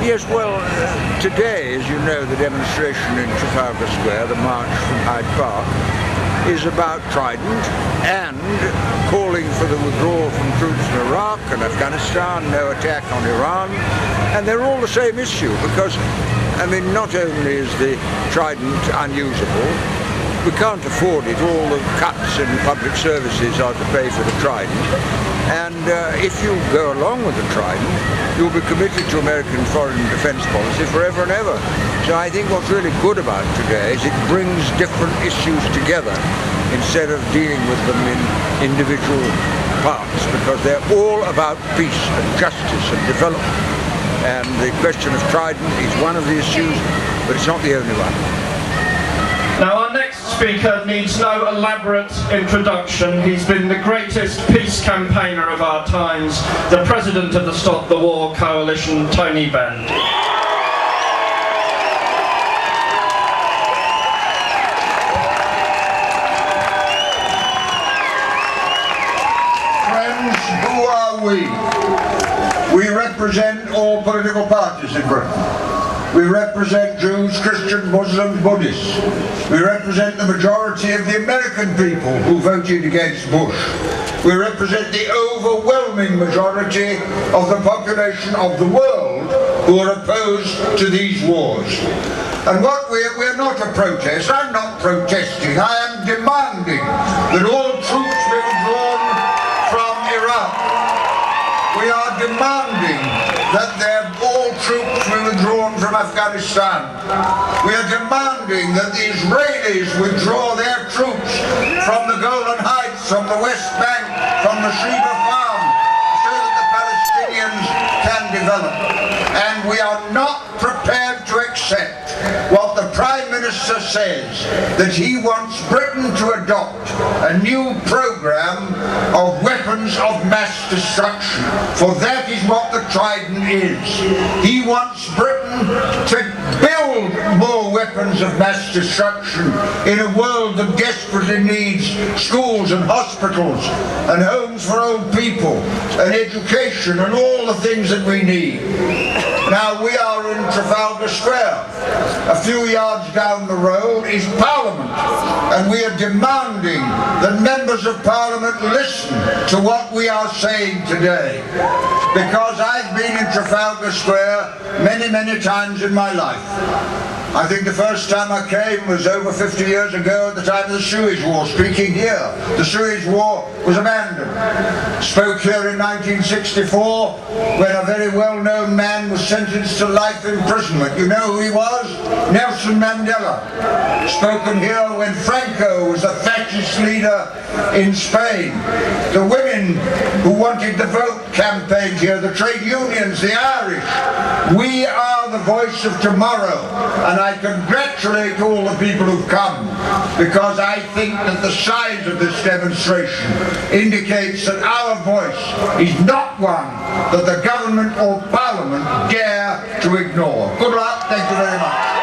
Yes, well, today, as you know, the demonstration in Trafalgar Square, the march from Hyde Park, is about Trident and calling for the withdrawal from troops in Iraq and Afghanistan, no attack on Iran, and they're all the same issue because, I mean, not only is the Trident unusable, we can't afford it, all the cuts in public services are to pay for the Trident, and if you go along with the Trident, you'll be committed to American foreign and defence policy forever and ever. So I think what's really good about today is it brings different issues together instead of dealing with them in individual parts, because they're all about peace and justice and development. And the question of Trident is one of the issues, but it's not the only one. Now our next speaker needs no elaborate introduction. He's been the greatest peace campaigner of our times, the president of the Stop the War Coalition, Tony Benn. Friends, who are we? We represent all political parties in Britain. We represent Jews, Christians, Muslims, Buddhists. We represent the majority of the American people who voted against Bush. We represent the overwhelming majority of the population of the world who are opposed to these wars. And what we're not a protest. I'm not protesting. I am demanding that all troops be withdrawn from Iraq. We are demanding that all troops be withdrawn from Afghanistan. We are demanding that the Israelis withdraw their troops from the Golan Heights, from the West Bank, from the Sheba Farm, so that the Palestinians can develop. And we are not prepared to accept what the Prime Minister says, that he wants Britain to adopt a new program of weapons of mass destruction, for that is what the Trident is. He wants Britain to build more weapons of mass destruction in a world that desperately needs schools and hospitals and homes for old people and education and all the things that we need. Now we are in Trafalgar Square. A few yards down the road is Parliament, and we are demanding that members of Parliament listen to what we are saying today. Because I've been in Trafalgar Square many, many times in my life. I think the first time I came was over 50 years ago at the time of the Suez War, speaking here. The Suez War was abandoned. Spoke here in 1964 when a very well-known man was sentenced to life imprisonment. You know who he was? Nelson Mandela. Spoken here when Franco was the fascist leader in Spain. The women who wanted the vote campaigned here, the trade unions, the Irish. We are the voice of tomorrow, and I congratulate all the people who've come, because I think that the size of this demonstration indicates that our voice is not one that the government or Parliament dare to ignore. Good luck, thank you very much.